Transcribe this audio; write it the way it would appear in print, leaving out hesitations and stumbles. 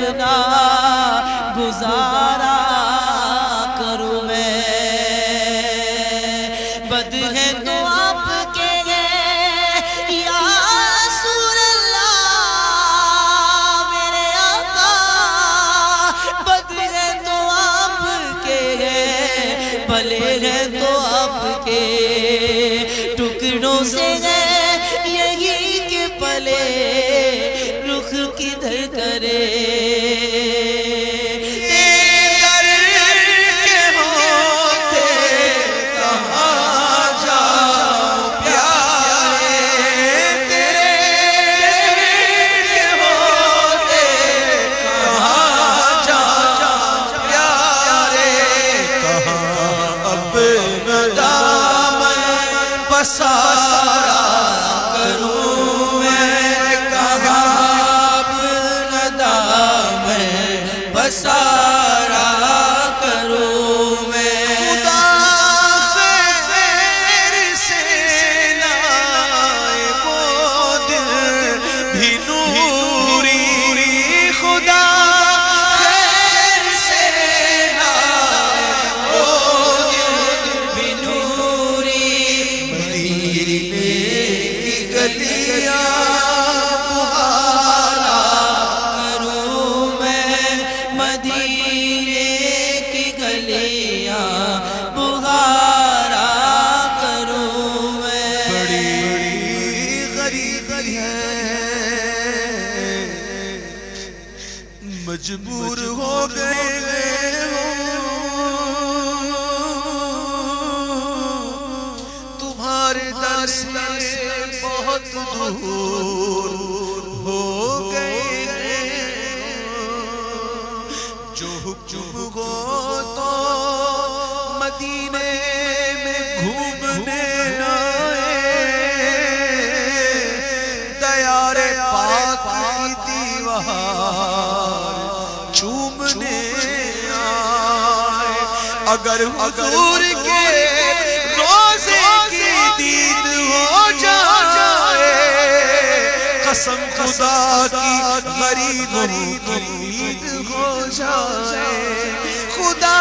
اپنا گزارا کروں میں، بد ہے تو آپ کے یا رسول اللہ میرے آقا، بد ہے تو آپ کے بھلے ہے تو آپ کے، ٹکڑوں سے ہے یہی کہ پلے رخ کدھر کرے، بسارا کروں میں کہاں اپنا دامن بسارا کروں میں، خدا خیر سے لائے وہ دل بھی نوری، خدا خیر سے لائے وہ دل بھی نوری، مدینے کی گلیاں بہارا کروں میں، مدینے کی گلیاں بہارا کروں میں، بڑی غریبی ہے مجبور ہو گئے تمہارے در سے بہت دور ہو گئے، جو حکم ہو تو مدینے میں گھومنے آئے، دیار پاک کی دیوار چومنے آئے، اگر حضور کے روزے کی دید ہو جائے، قسم خدا کی غریبوں کی دید ہو جائے، خدا